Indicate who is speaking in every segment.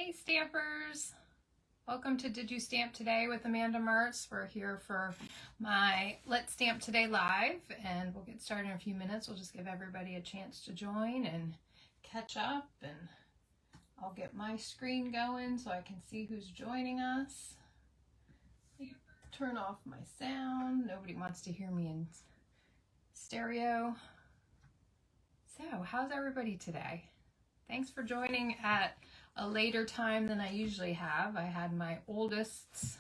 Speaker 1: Hey Stampers! Welcome to Did You Stamp Today with Amanda Mertz. We're here for my Let's Stamp Today live, and we'll get started in a few minutes. We'll just give everybody a chance to join and catch up, and I'll get my screen going so I can see who's joining us. Turn off my sound. Nobody wants to hear me in stereo. So, how's everybody today? Thanks for joining at a later time than I usually have. I had my oldest,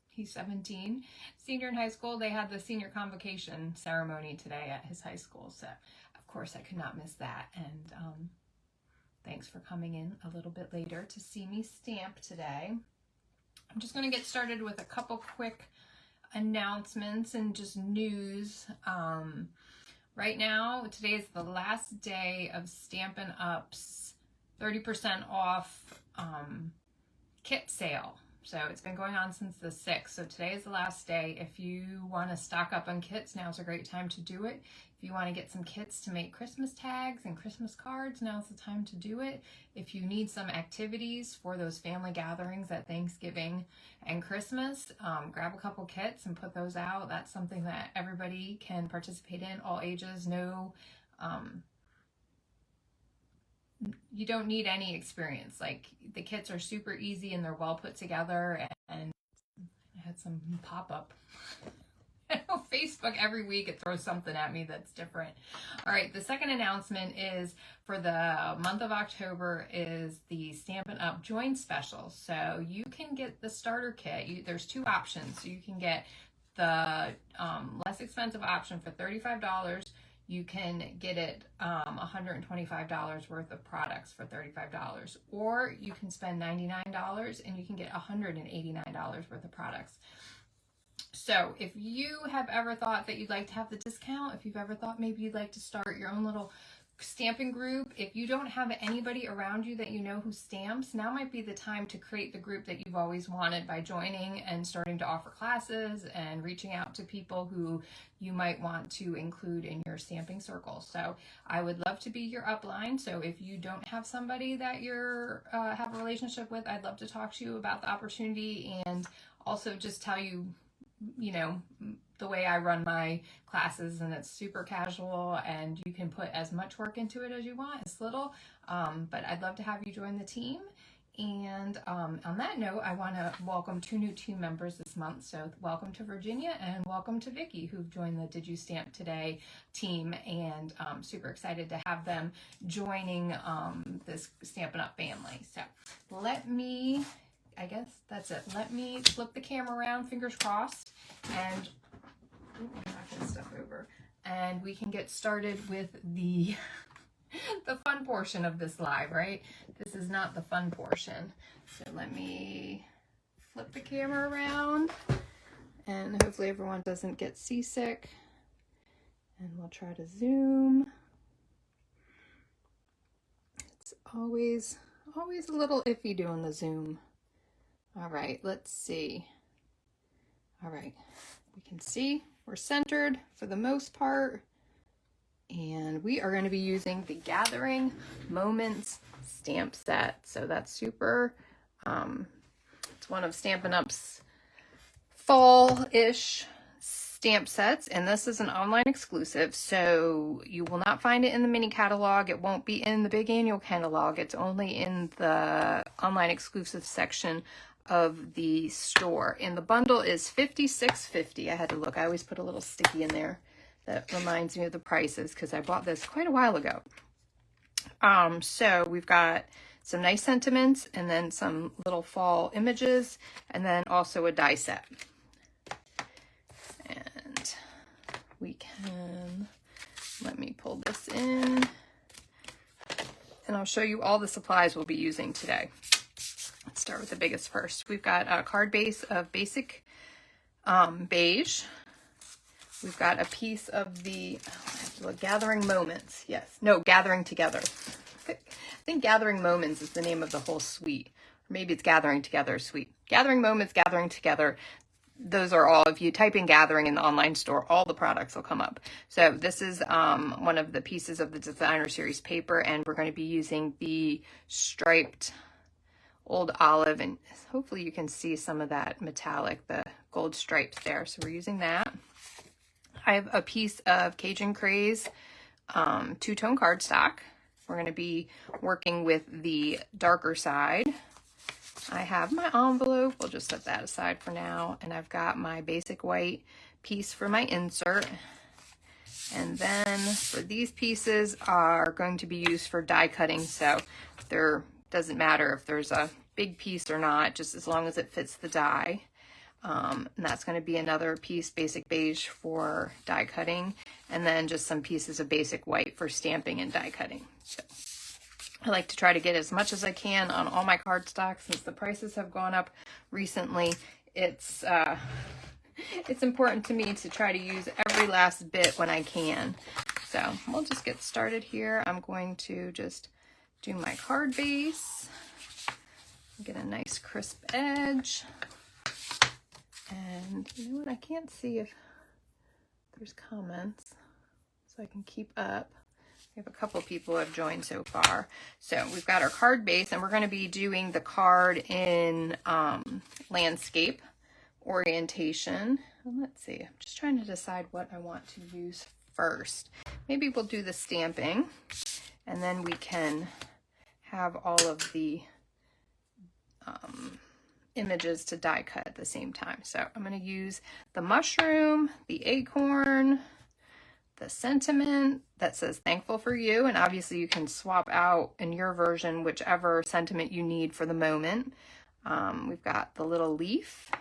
Speaker 1: he's 17, senior in high school. They had the senior convocation ceremony today at his high school. So, of course, I could not miss that. And thanks for coming in a little bit later to see me stamp today. I'm just going to get started with a couple quick announcements and just news. Right now, today is the last day of Stampin' Up's 30% off kit sale. So it's been going on since the 6th. So today is the last day. If you want to stock up on kits, now's a great time to do it. If you want to get some kits to make Christmas tags and Christmas cards, now's the time to do it. If you need some activities for those family gatherings at Thanksgiving and Christmas, grab a couple kits and put those out. That's something that everybody can participate in, all ages. No, you don't need any experience. Like, the kits are super easy and they're well put together. And I had some pop-up. I know Facebook every week it throws something at me that's different. All right, the second announcement is for the month of October is the Stampin' Up Join Special. So you can get the starter kit. There's two options. So you can get the less expensive option for $35. You can get it $125 worth of products for $35. Or you can spend $99 and you can get $189 worth of products. So if you have ever thought that you'd like to have the discount, if you've ever thought maybe you'd like to start your own little stamping group, if you don't have anybody around you that you know who stamps, now might be the time to create the group that you've always wanted by joining and starting to offer classes and reaching out to people who you might want to include in your stamping circle. So I would love to be your upline. So if you don't have somebody that you're have a relationship with, I'd love to talk to you about the opportunity and also just tell you, you know, the way I run my classes, and it's super casual and you can put as much work into it as you want, as little, but I'd love to have you join the team. And on that note, I want to welcome two new team members this month. So welcome to Virginia and welcome to Vicky, who've joined the Did You Stamp Today team, and super excited to have them joining this Stampin' Up family. So I guess that's it. Let me flip the camera around, fingers crossed, and I'm knocking stuff over. And we can get started with the fun portion of this live, right? This is not the fun portion. So let me flip the camera around, and hopefully everyone doesn't get seasick. And we'll try to zoom. It's always a little iffy doing the zoom. All right, let's see. All right, we can see we're centered for the most part. And we are going to be using the Gathering Moments stamp set. So that's super, it's one of Stampin' Up's fall-ish stamp sets. And this is an online exclusive, so you will not find it in the mini catalog. It won't be in the big annual catalog. It's only in the online exclusive section of the store. And the bundle is $56.50. I had to look. I always put a little sticky in there that reminds me of the prices because I bought this quite a while ago. So we've got some nice sentiments and then some little fall images and then also a die set. And we can, let me pull this in and I'll show you all the supplies we'll be using today. Let's start with the biggest first. We've got a card base of basic beige. We've got a piece of the Gathering Moments. Yes, no, Gathering Together. I think Gathering Moments is the name of the whole suite. Or maybe it's Gathering Together suite. Gathering Moments, Gathering Together. Those are all, if you type in Gathering in the online store, all the products will come up. So this is one of the pieces of the Designer Series paper, and we're going to be using the striped Old Olive, and hopefully you can see some of that metallic, the gold stripes there. So we're using that. I have a piece of Cajun Craze two-tone cardstock. We're going to be working with the darker side. I have my envelope. We'll just set that aside for now. And I've got my basic white piece for my insert. And then for these pieces are going to be used for die cutting. So there doesn't matter if there's a big piece or not, just as long as it fits the die. And that's going to be another piece, basic beige, for die cutting, and then just some pieces of basic white for stamping and die cutting. So I like to try to get as much as I can on all my cardstock. Since the prices have gone up recently, it's important to me to try to use every last bit when I can. So we'll just get started here. I'm going to just do my card base, get a nice crisp edge. And you know what, I can't see if there's comments, so I can keep up. We have a couple people who have joined so far. So we've got our card base, and we're going to be doing the card in landscape orientation. And let's see, I'm just trying to decide what I want to use first. Maybe we'll do the stamping, and then we can have all of the images to die cut at the same time. So I'm going to use the mushroom, the acorn, the sentiment that says thankful for you, and obviously you can swap out in your version whichever sentiment you need for the moment. We've got the little leaf,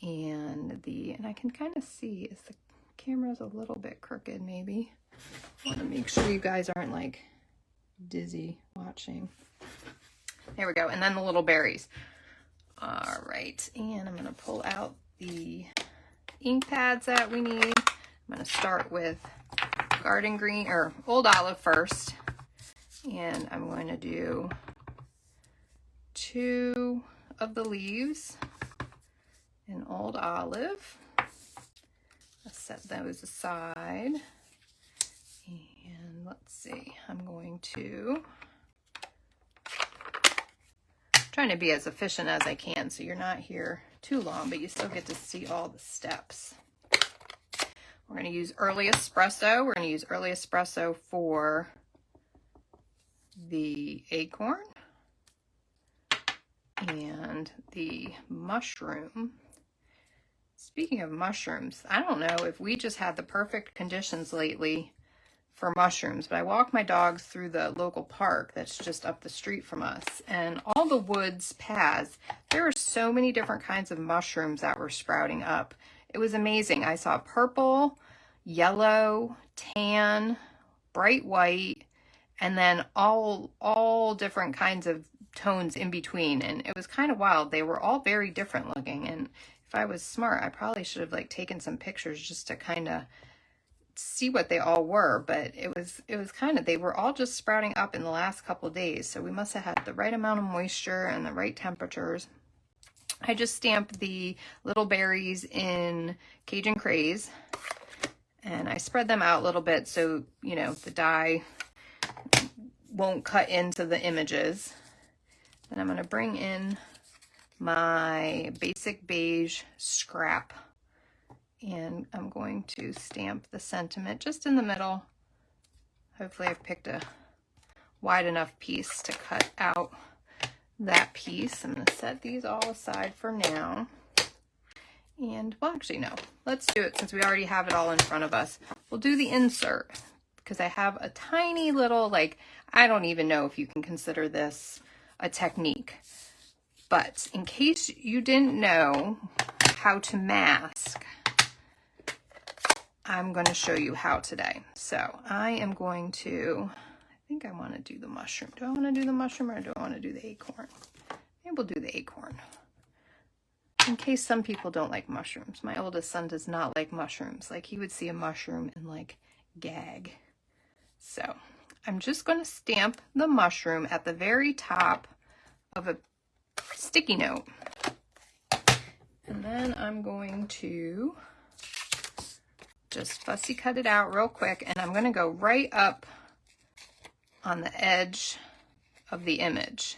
Speaker 1: and I can kind of see, is the camera's a little bit crooked maybe. I want to make sure you guys aren't like dizzy watching. There we go. And then the little berries. All right, and I'm going to pull out the ink pads that we need. I'm going to start with garden green, or Old Olive first, and I'm going to do 2 of the leaves in Old Olive. Let's set those aside, and let's see, I'm going to trying to be as efficient as I can so you're not here too long, but you still get to see all the steps. We're going to use early espresso. We're going to use early espresso for the acorn and the mushroom. Speaking of mushrooms, I don't know if we just had the perfect conditions lately for mushrooms, but I walk my dogs through the local park that's just up the street from us, and all the woods paths, there are so many different kinds of mushrooms that were sprouting up. It was amazing. I saw purple, yellow, tan, bright white, and then all different kinds of tones in between, and it was kind of wild. They were all very different looking, and if I was smart, I probably should have like taken some pictures just to kind of see what they all were, but it was kind of, they were all just sprouting up in the last couple of days, so we must have had the right amount of moisture and the right temperatures. I just stamped the little berries in Cajun Craze, and I spread them out a little bit so, you know, the die won't cut into the images. Then I'm going to bring in my basic beige scrap, and I'm going to stamp the sentiment just in the middle. Hopefully I've picked a wide enough piece to cut out that piece. I'm going to set these all aside for now. And, well, actually, no. Let's do it since we already have it all in front of us. We'll do the insert because I have a tiny little, like, I don't even know if you can consider this a technique. But in case you didn't know how to mask, I'm going to show you how today. So I am going to, I think I want to do the mushroom. Do I want to do the mushroom or do I want to do the acorn? Maybe we'll do the acorn. In case some people don't like mushrooms. My oldest son does not like mushrooms. Like, he would see a mushroom and like gag. So I'm just going to stamp the mushroom at the very top of a sticky note. And then I'm going to just fussy cut it out real quick, and I'm going to go right up on the edge of the image.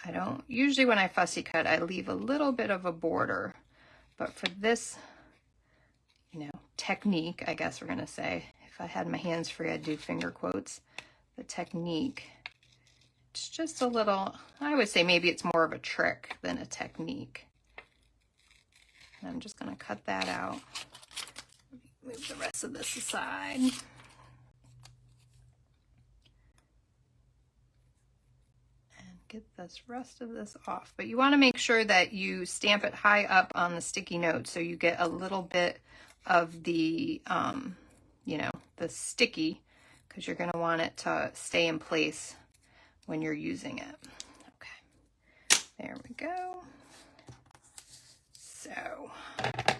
Speaker 1: I don't, usually when I fussy cut, I leave a little bit of a border, but for this, you know, technique, I guess we're gonna say, if I had my hands free, I'd do finger quotes. The technique, it's just a little, I would say maybe it's more of a trick than a technique. And I'm just gonna cut that out. Move the rest of this aside. Get this rest of this off, but you want to make sure that you stamp it high up on the sticky note so you get a little bit of the you know, the sticky, because you're going to want it to stay in place when you're using it. Okay, there we go. So I'm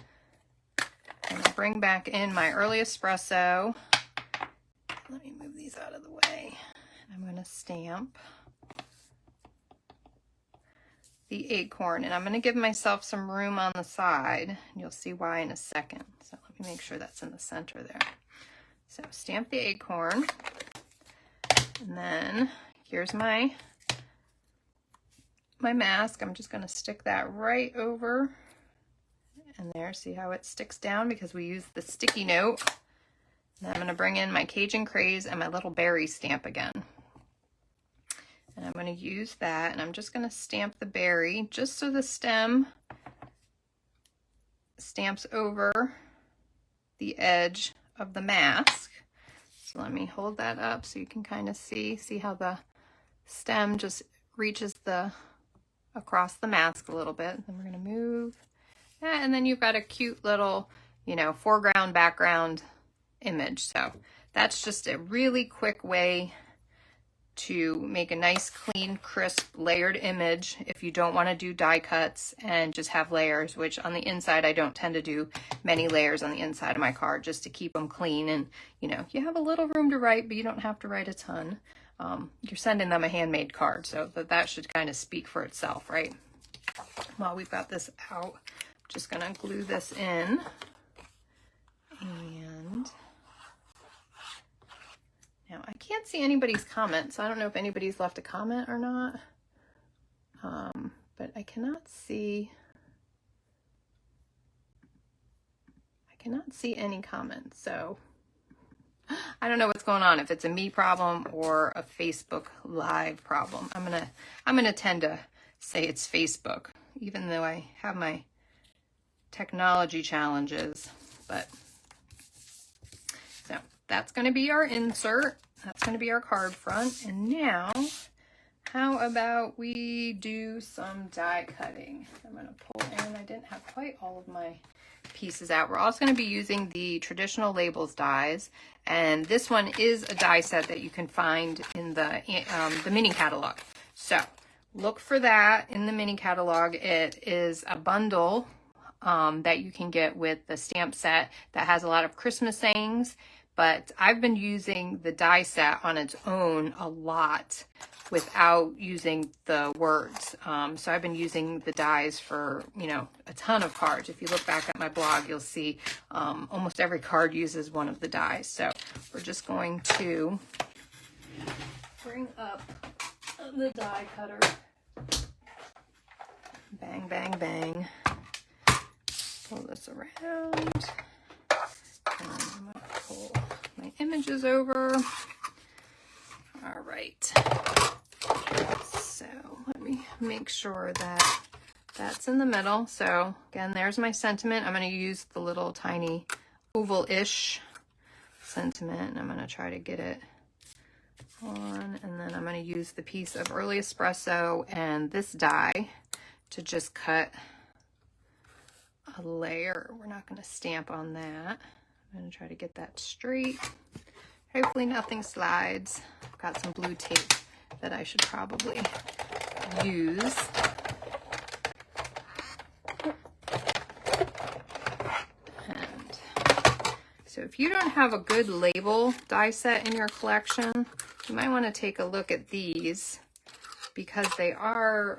Speaker 1: going to bring back in my early espresso. Let me move these out of the way. I'm going to stamp the acorn, and I'm going to give myself some room on the side, and you'll see why in a second. So let me make sure that's in the center there. So stamp the acorn, and then here's my mask. I'm just going to stick that right over and there. See how it sticks down because we use the sticky note. And I'm going to bring in my Cajun Craze and my little berry stamp again. And I'm going to use that, and I'm just going to stamp the berry just so the stem stamps over the edge of the mask. So let me hold that up so you can kind of see how the stem just reaches across the mask a little bit. Then we're going to move that, and then you've got a cute little, you know, foreground, background image. So that's just a really quick way to make a nice, clean, crisp, layered image if you don't want to do die cuts and just have layers, which on the inside, I don't tend to do many layers on the inside of my card just to keep them clean. And, you know, you have a little room to write, but you don't have to write a ton. You're sending them a handmade card, so that should kind of speak for itself, right? While we've got this out, I'm just going to glue this in. And now, I can't see anybody's comments. I don't know if anybody's left a comment or not, but I cannot see any comments. So I don't know what's going on, if it's a me problem or a Facebook Live problem. I'm gonna tend to say it's Facebook, even though I have my technology challenges, but so that's going to be our insert. That's going to be our card front. And now, how about we do some die cutting? I'm going to pull in. I didn't have quite all of my pieces out. We're also going to be using the traditional labels dies, and this one is a die set that you can find in the mini catalog. So look for that in the mini catalog. It is a bundle that you can get with the stamp set that has a lot of Christmas sayings. But I've been using the die set on its own a lot without using the words. So I've been using the dies for, you know, a ton of cards. If you look back at my blog, you'll see almost every card uses one of the dies. So we're just going to bring up the die cutter. Bang, bang, bang. Pull this around. And I'm going to pull my images over. All right. So let me make sure that that's in the middle. So again, there's my sentiment. I'm going to use the little tiny oval-ish sentiment, and I'm going to try to get it on. And then I'm going to use the piece of early espresso and this die to just cut a layer. We're not going to stamp on that. I'm going to try to get that straight. Hopefully nothing slides. I've got some blue tape that I should probably use. And so if you don't have a good label die set in your collection, you might want to take a look at these, because they are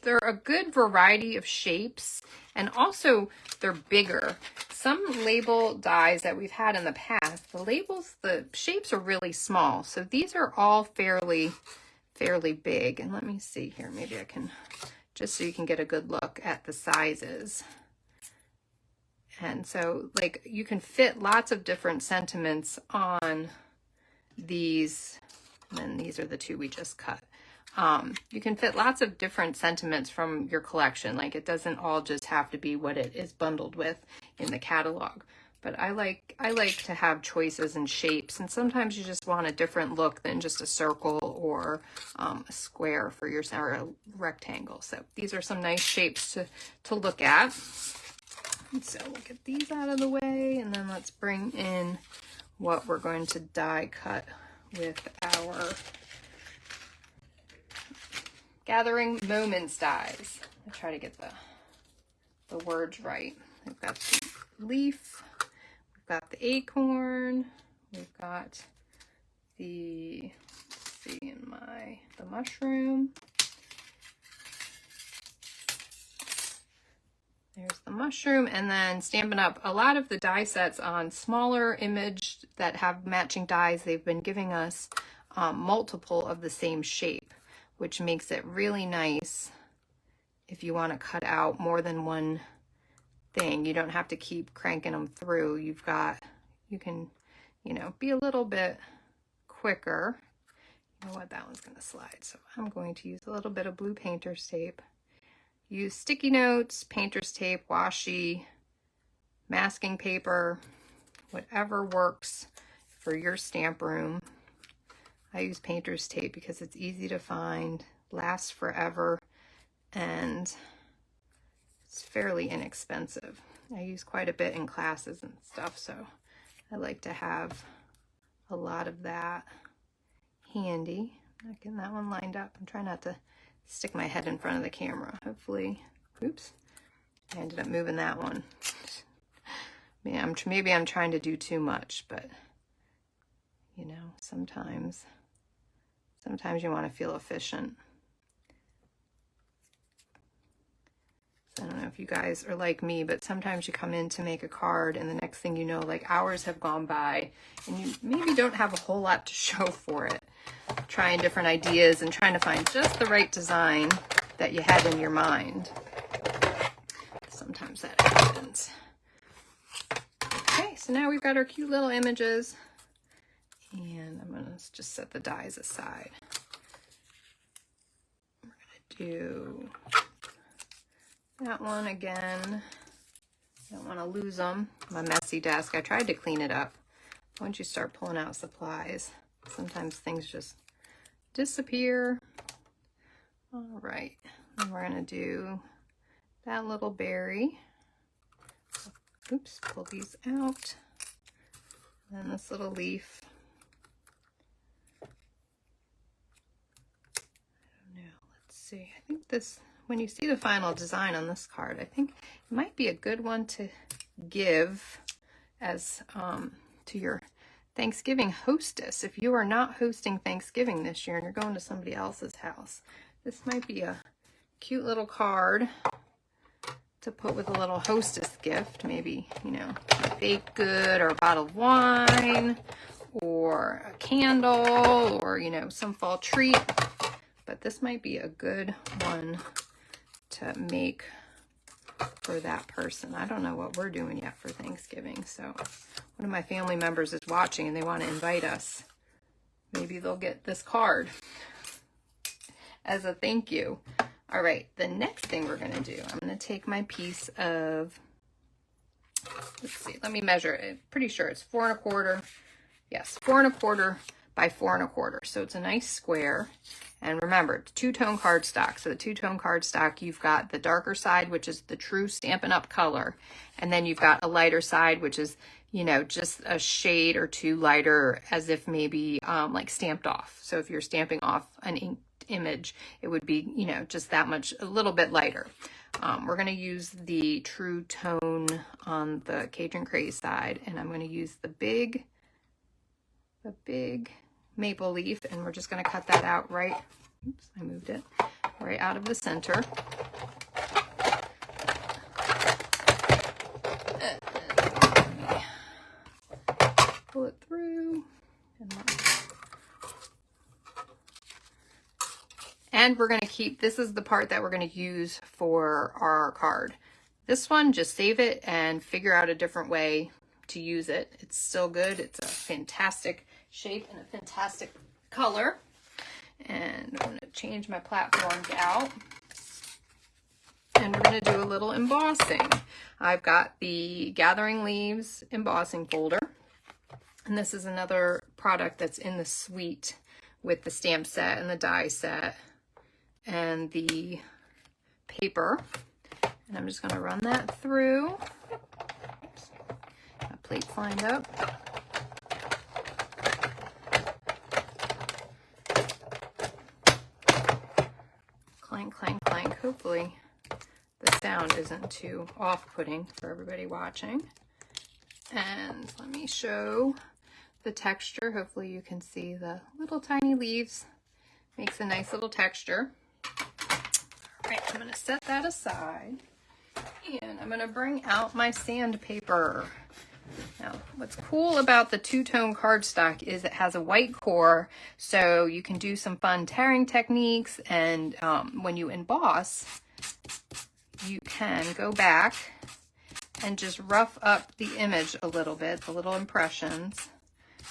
Speaker 1: they're a good variety of shapes, and also they're bigger. Some label dies that we've had in the past, the shapes are really small. So these are all fairly fairly big. And let me see here, maybe I can, just so you can get a good look at the sizes. And so like you can fit lots of different sentiments on these, and then these are the two we just cut. You can fit lots of different sentiments from your collection. Like it doesn't all just have to be what it is bundled with in the catalog. But I like to have choices and shapes, and sometimes you just want a different look than just a circle or a square for your, or a rectangle. So these are some nice shapes to look at. And so we'll get these out of the way, and then let's bring in what we're going to die cut with our Gathering Moments dies. I try to get the words right. We've got the leaf, we've got the acorn, we've got the, let's see, the mushroom. There's the mushroom, and then Stampin' Up! A lot of the die sets on smaller image that have matching dies, they've been giving us multiple of the same shape, which makes it really nice if you want to cut out more than one thing. You don't have to keep cranking them through. You can, you know, be a little bit quicker. You know what, that one's going to slide. So I'm going to use a little bit of blue painter's tape. Use sticky notes, painter's tape, washi, masking paper, whatever works for your stamp room. I use painter's tape because it's easy to find, lasts forever, and it's fairly inexpensive. I use quite a bit in classes and stuff, so I like to have a lot of that handy. I'm not getting that one lined up. I'm trying not to stick my head in front of the camera. Hopefully, oops, I ended up moving that one. Maybe I'm trying to do too much, but you know, sometimes you want to feel efficient. So I don't know if you guys are like me, but sometimes you come in to make a card and the next thing you know, like hours have gone by and you maybe don't have a whole lot to show for it. Trying different ideas and trying to find just the right design that you had in your mind. Sometimes that happens. Okay, so now we've got our cute little images, and I'm going to just set the dies aside. We're going to do that one again. Don't want to lose them. My messy desk. I tried to clean it up. Once you start pulling out supplies, sometimes things just disappear. All right, and we're going to do that little berry. Oops, pull these out. And this little leaf. I don't know, let's see. I think this, when you see the final design on this card, I think it might be a good one to give as to your Thanksgiving hostess. If you are not hosting Thanksgiving this year and you're going to somebody else's house, this might be a cute little card to put with a little hostess gift. Maybe, you know, a baked good or a bottle of wine or a candle or, you know, some fall treat. But this might be a good one to make for that person. I don't know what we're doing yet for Thanksgiving, so one of my family members is watching and they want to invite us. Maybe they'll get this card as a thank you. All right, the next thing we're going to do, I'm going to take my piece of, let's see, let me measure it. Pretty sure it's 4 1/4. Yes, 4 1/4 by 4 1/4. So it's a nice square. And remember, it's two-tone cardstock. So the two-tone cardstock, you've got the darker side, which is the true Stampin' Up! Color. And then you've got a lighter side, which is, you know, just a shade or two lighter, as if maybe like stamped off. So if you're stamping off an inked image, it would be, you know, just that much, a little bit lighter. We're going to use the true tone on the Cajun Craze side, and I'm going to use the big maple leaf, and we're just going to cut that out right, oops, I moved it, right out of the center. Pull it through and And we're going to keep, this is the part that we're going to use for our card. This one, just save it and figure out a different way to use it. It's still good. It's a fantastic shape and a fantastic color. And I'm going to change my platforms out. And we're going to do a little embossing. I've got the Gathering Leaves embossing folder. And this is another product that's in the suite with the stamp set and the die set and the paper. And I'm just going to run that through. Oops. Got plates lined up. Clank, clank, clank. Hopefully the sound isn't too off-putting for everybody watching. And let me show the texture. Hopefully you can see the little tiny leaves. Makes a nice little texture. All right, I'm going to set that aside. And I'm going to bring out my sandpaper. Now, what's cool about the two-tone cardstock is it has a white core, so you can do some fun tearing techniques, and when you emboss, you can go back and just rough up the image a little bit, the little impressions,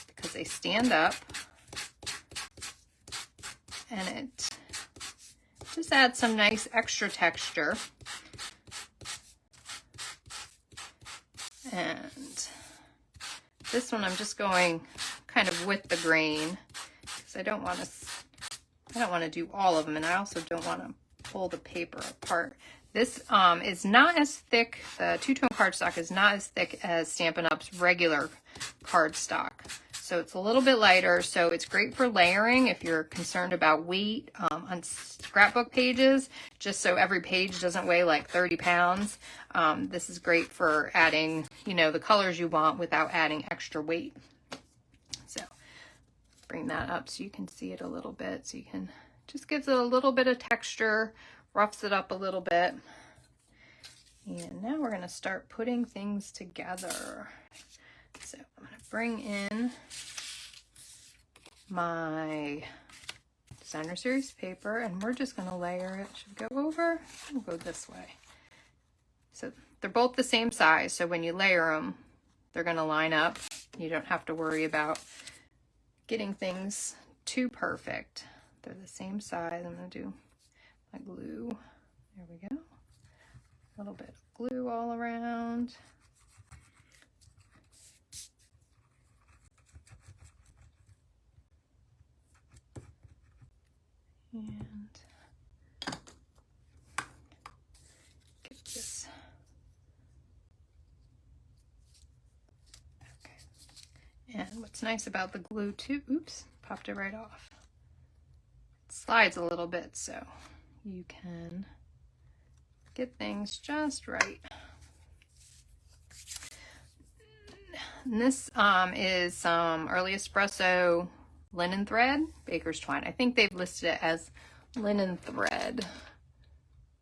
Speaker 1: because they stand up, and it just adds some nice extra texture. And this one I'm just going kind of with the grain because I don't want to do all of them, and I also don't want to pull the paper apart. This is not as thick. The two-tone cardstock is not as thick as Stampin' Up's regular cardstock. So it's a little bit lighter, so it's great for layering if you're concerned about weight on scrapbook pages, just so every page doesn't weigh like 30 pounds. This is great for adding, you know, the colors you want without adding extra weight. So bring that up so you can see it a little bit. So you can, just gives it a little bit of texture, roughs it up a little bit. And now we're going to start putting things together. So I'm going to bring in my Designer Series paper, and we're just going to layer it. Should we go over? We'll go this way. So they're both the same size, so when you layer them, they're going to line up. You don't have to worry about getting things too perfect. They're the same size. I'm going to do my glue. There we go. A little bit of glue all around. And get this. Okay. And what's nice about the glue too, oops, popped it right off. It slides a little bit so you can get things just right. And this is some Early Espresso linen thread, baker's twine. I think they've listed it as linen thread.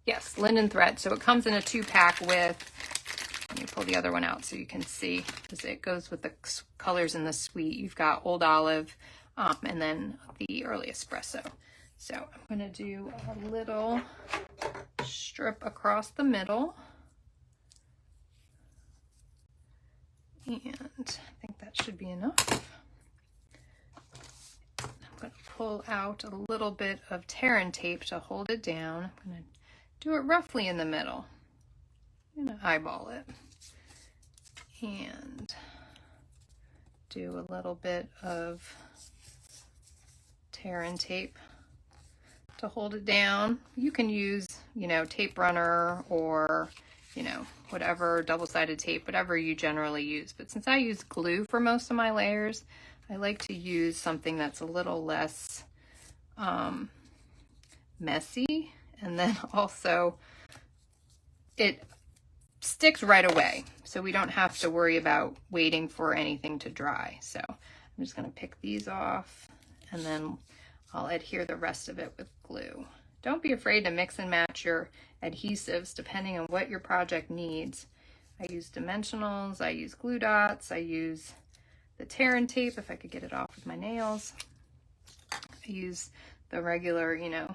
Speaker 1: Yes, linen thread. So it comes in a 2-pack with, let me pull the other one out so you can see, because it goes with the colors in the suite. You've got Old Olive and then the Early Espresso. So I'm going to do a little strip across the middle. And I think that should be enough. I'm going to pull out a little bit of tear and tape to hold it down. I'm going to do it roughly in the middle. I'm going to eyeball it. And do a little bit of tear and tape to hold it down. You can use, you know, tape runner or, you know, whatever, double-sided tape, whatever you generally use. But since I use glue for most of my layers, I like to use something that's a little less messy, and then also it sticks right away, so we don't have to worry about waiting for anything to dry. So I'm just going to pick these off, and then I'll adhere the rest of it with glue. Don't be afraid to mix and match your adhesives depending on what your project needs. I use dimensionals, I use glue dots, I use the tear and tape if I could get it off with my nails. I use the regular, you know,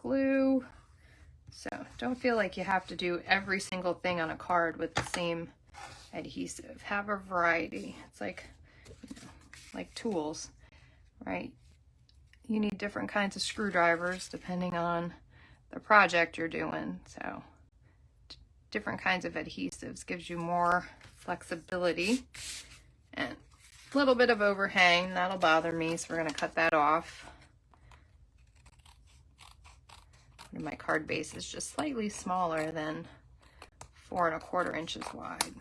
Speaker 1: glue. So don't feel like you have to do every single thing on a card with the same adhesive. Have a variety. It's like, you know, like tools, right? You need different kinds of screwdrivers depending on the project you're doing. So different kinds of adhesives gives you more flexibility. And a little bit of overhang, that'll bother me, so we're going to cut that off. My card base is just slightly smaller than 4 1/4 inches wide.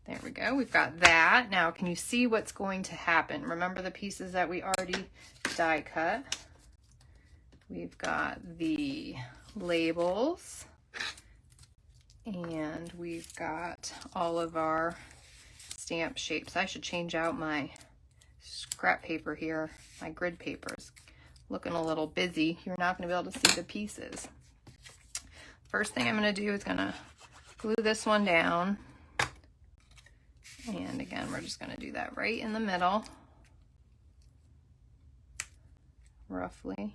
Speaker 1: There we go, we've got that. Now, can you see what's going to happen? Remember the pieces that we already die cut? We've got the labels, and we've got all of our stamp shapes. I should change out my scrap paper here. My grid paper is looking a little busy. You're not going to be able to see the pieces. First thing I'm going to do is going to glue this one down. And again, we're just going to do that right in the middle, roughly.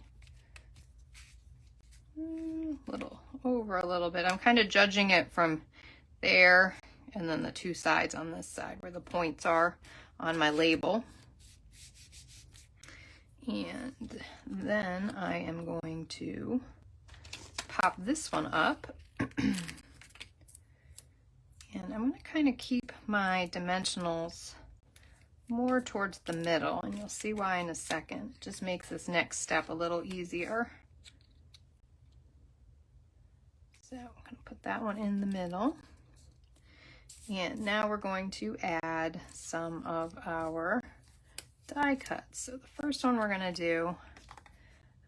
Speaker 1: A little over a little bit. I'm kind of judging it from there and then the two sides on this side where the points are on my label. And then I am going to pop this one up. And I'm going to kind of keep my dimensionals more towards the middle, and you'll see why in a second. It just makes this next step a little easier. So I'm going to put that one in the middle. And now we're going to add some of our die cuts. So the first one we're going to do,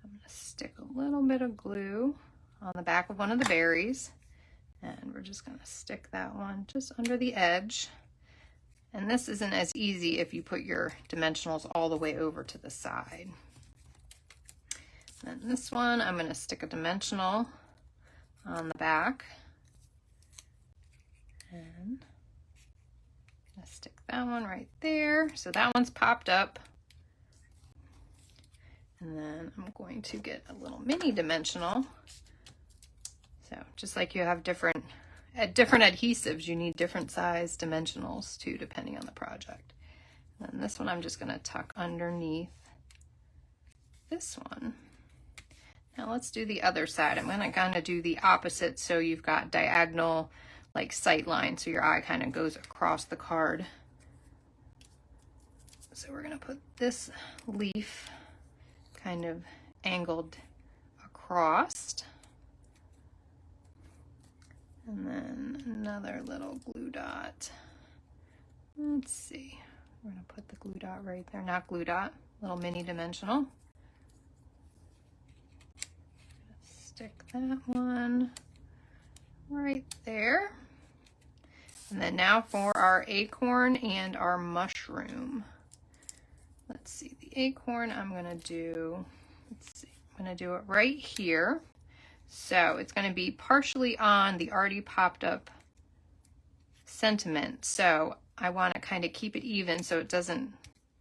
Speaker 1: I'm going to stick a little bit of glue on the back of one of the berries. And we're just going to stick that one just under the edge. And this isn't as easy if you put your dimensionals all the way over to the side. And this one, I'm going to stick a dimensional on the back. And I'm going to stick that one right there. So that one's popped up. And then I'm going to get a little mini dimensional. So just like you have different adhesives, you need different size dimensionals too, depending on the project. And then this one I'm just going to tuck underneath this one. Now let's do the other side. I'm going to kind of do the opposite, so you've got diagonal like sight line, so your eye kind of goes across the card. So we're going to put this leaf kind of angled across. And then another little glue dot. Let's see. We're going to put the glue dot right there. Not glue dot, little mini dimensional. Stick that one right there. And then now for our acorn and our mushroom. Let's see, the acorn I'm going to do, I'm going to do it right here. So it's going to be partially on the already popped up sentiment. So I want to kind of keep it even so it doesn't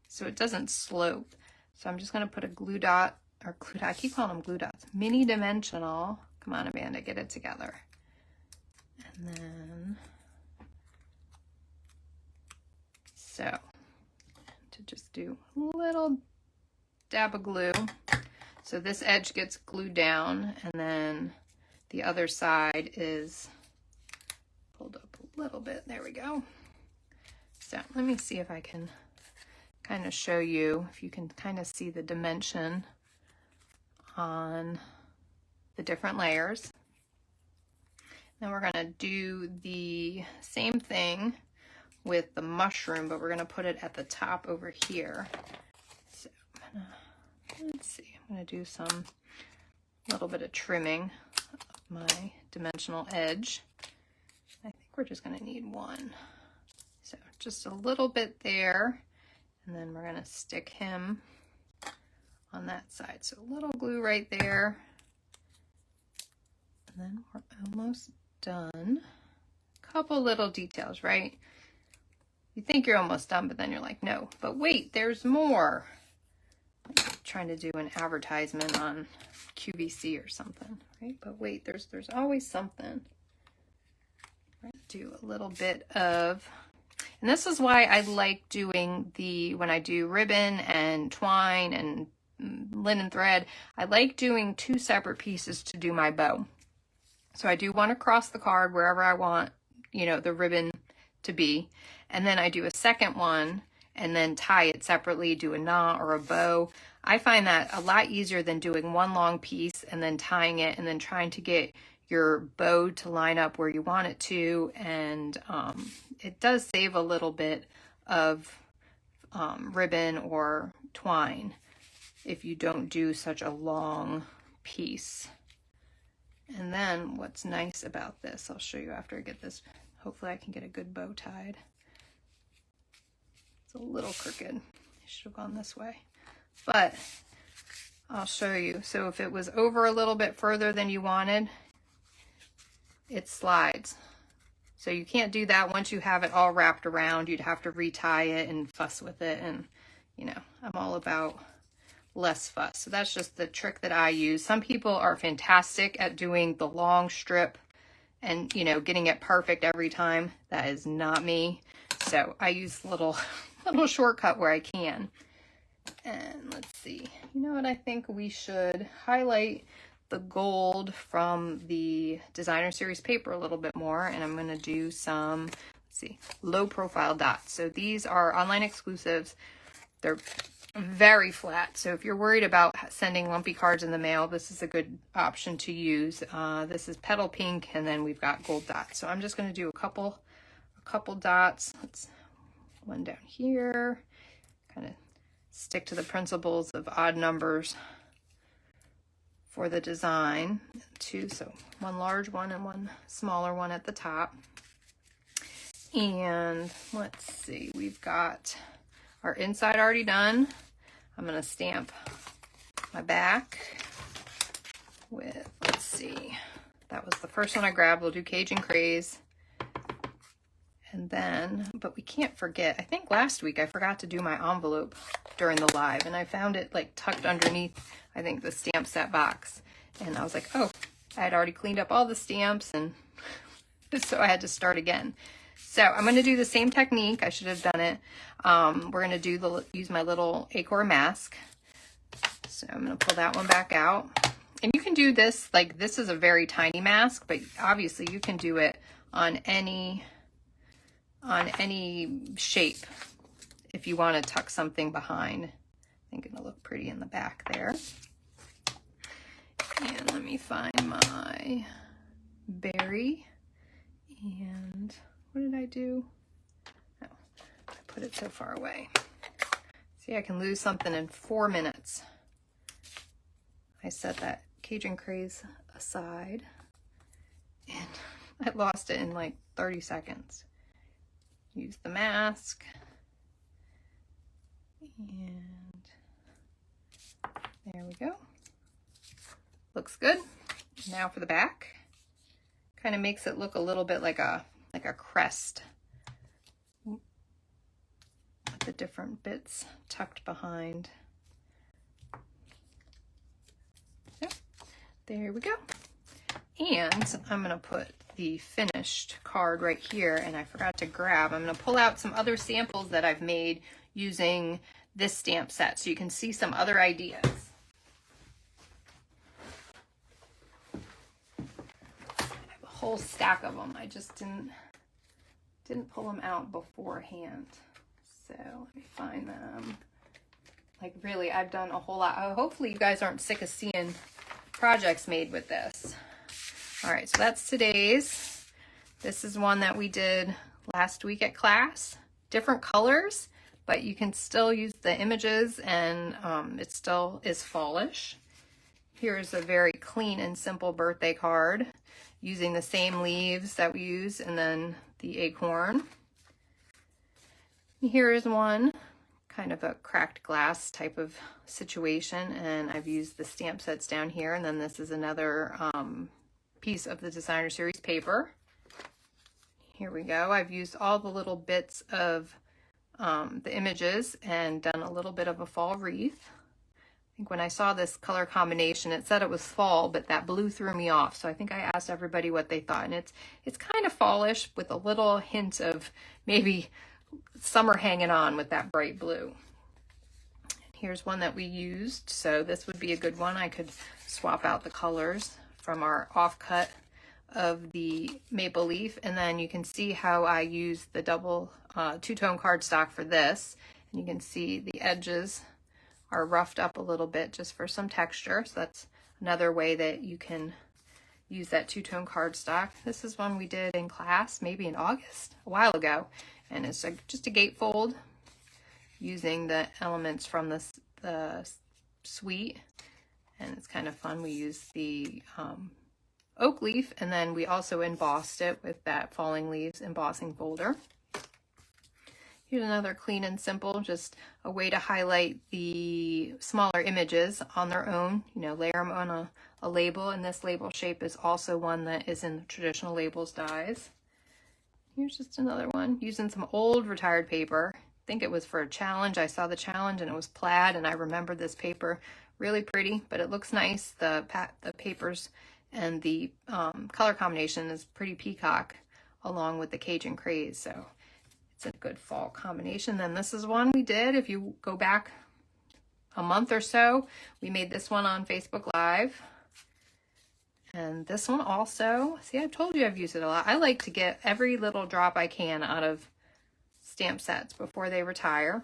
Speaker 1: slope. So I'm just going to put a glue dot, I keep calling them glue dots, mini dimensional. Come on, Amanda, get it together. And then, so to just do a little dab of glue. So this edge gets glued down, and then the other side is pulled up a little bit. There we go. So let me see if I can kind of show you, if you can kind of see the dimension on the different layers. Then we're going to do the same thing with the mushroom, but we're going to put it at the top over here. So let's see. I'm going to do some little bit of trimming of my dimensional edge. I think we're just going to need one. So just a little bit there, and then we're going to stick him on that side. So a little glue right there, and then we're almost done. A couple little details, right? You think you're almost done, but then you're like, no, but wait, there's more. trying to do an advertisement on QVC or something, right? But wait, there's always something. Do a little bit of, and this is why I like doing when I do ribbon and twine and linen thread, I like doing 2 separate pieces to do my bow. So I do one across the card wherever I want, you know, the ribbon to be. And then I do a second one and then tie it separately, do a knot or a bow. I find that a lot easier than doing one long piece and then tying it and then trying to get your bow to line up where you want it to. And it does save a little bit of ribbon or twine if you don't do such a long piece. And then what's nice about this, I'll show you after I get this. Hopefully I can get a good bow tied. It's a little crooked. I should have gone this way. But I'll show you. So if it was over a little bit further than you wanted, it slides. So you can't do that once you have it all wrapped around. You'd have to retie it and fuss with it. And, you know, I'm all about less fuss. So that's just the trick that I use. Some people are fantastic at doing the long strip and, you know, getting it perfect every time. That is not me. So I use little shortcut where I can. And let's see, you know what, I think we should highlight the gold from the designer series paper a little bit more. And I'm going to do some, let's see, low profile dots. So these are online exclusives. They're very flat. So if you're worried about sending lumpy cards in the mail, this is a good option to use. This is petal pink, and then we've got gold dots. So I'm just going to do a couple dots. Let's one down here. Kind of stick to the principles of odd numbers for the design. 2, so one large one and one smaller one at the top. And let's see, we've got our inside already done. I'm going to stamp my back with, let's see, that was the first one I grabbed. We'll do Cajun Craze. And then, but we can't forget, I think last week I forgot to do my envelope during the live, and I found it like tucked underneath, I think, the stamp set box. And I was like, oh, I had already cleaned up all the stamps, and so I had to start again. So I'm going to do the same technique. I should have done it. We're going to use my little acorn mask. So I'm going to pull that one back out. And you can do this, like, this is a very tiny mask, but obviously you can do it on any shape if you want to tuck something behind. I think it'll look pretty in the back there. And let me find my berry. And what did I do? Oh, I put it so far away. See, I can lose something in 4 minutes. I set that Cajun Craze aside, and I lost it in like 30 seconds. Use the mask, and there we go. Looks good. Now for the back. Kind of makes it look a little bit like a crest with the different bits tucked behind. Yep. There we go. And I'm going to put the finished card right here, and I forgot to grab. I'm going to pull out some other samples that I've made using this stamp set so you can see some other ideas. Whole stack of them. I just didn't pull them out beforehand. So let me find them. Like, really, I've done a whole lot. Hopefully you guys aren't sick of seeing projects made with this. All right, so that's today's. This is one that we did last week at class. Different colors, but you can still use the images, and it still is fallish. Here's a very clean and simple birthday card using the same leaves that we use, and then the acorn. Here is one, kind of a cracked glass type of situation, and I've used the stamp sets down here, and then this is another piece of the designer series paper. Here we go. I've used all the little bits of the images and done a little bit of a fall wreath. think when I saw this color combination, it said it was fall, but that blue threw me off. So I think I asked everybody what they thought, and it's kind of fallish with a little hint of maybe summer hanging on with that bright blue. Here's one that we used, so this would be a good one. I could swap out the colors from our offcut of the maple leaf, and then you can see how I use the double two-tone cardstock for this, and you can see the edges are roughed up a little bit just for some texture. So that's another way that you can use that two-tone cardstock. This is one we did in class, maybe in August, a while ago, and it's just a gatefold using the elements from the suite, and it's kind of fun. We used the oak leaf, and then we also embossed it with that falling leaves embossing folder. Here's another clean and simple, just a way to highlight the smaller images on their own, you know, layer them on a label, and this label shape is also one that is in the traditional labels dies. Here's just another one, using some old retired paper. I think it was for a challenge. I saw the challenge and it was plaid, and I remembered this paper. Really pretty, but it looks nice. The papers and the color combination is pretty peacock along with the Cajun craze, so it's a good fall combination. Then this is one we did, if you go back a month or so, we made this one on Facebook Live. And this one also, see, I've told you I've used it a lot. I like to get every little drop I can out of stamp sets before they retire.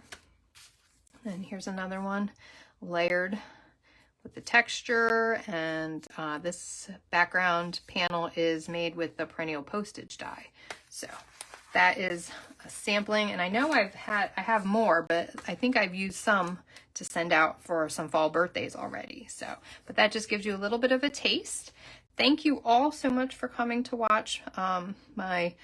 Speaker 1: And here's another one, layered with the texture, and this background panel is made with the perennial postage die. So that is a sampling, and I know I have more, but I think I've used some to send out for some fall birthdays already. So, but that just gives you a little bit of a taste. Thank you all so much for coming to watch my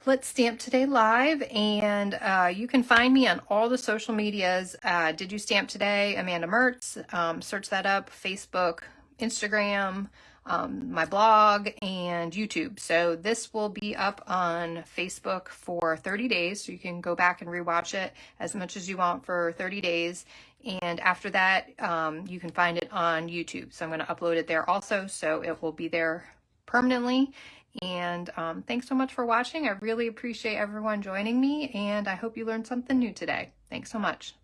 Speaker 1: Let's Stamp Today live, and you can find me on all the social medias. Did You Stamp Today, Amanda Mertz, search that up, Facebook, Instagram, my blog, and YouTube. So this will be up on Facebook for 30 days, so you can go back and rewatch it as much as you want for 30 days. And after that, you can find it on YouTube. So I'm going to upload it there also, so it will be there permanently. And thanks so much for watching. I really appreciate everyone joining me, and I hope you learned something new today. Thanks so much.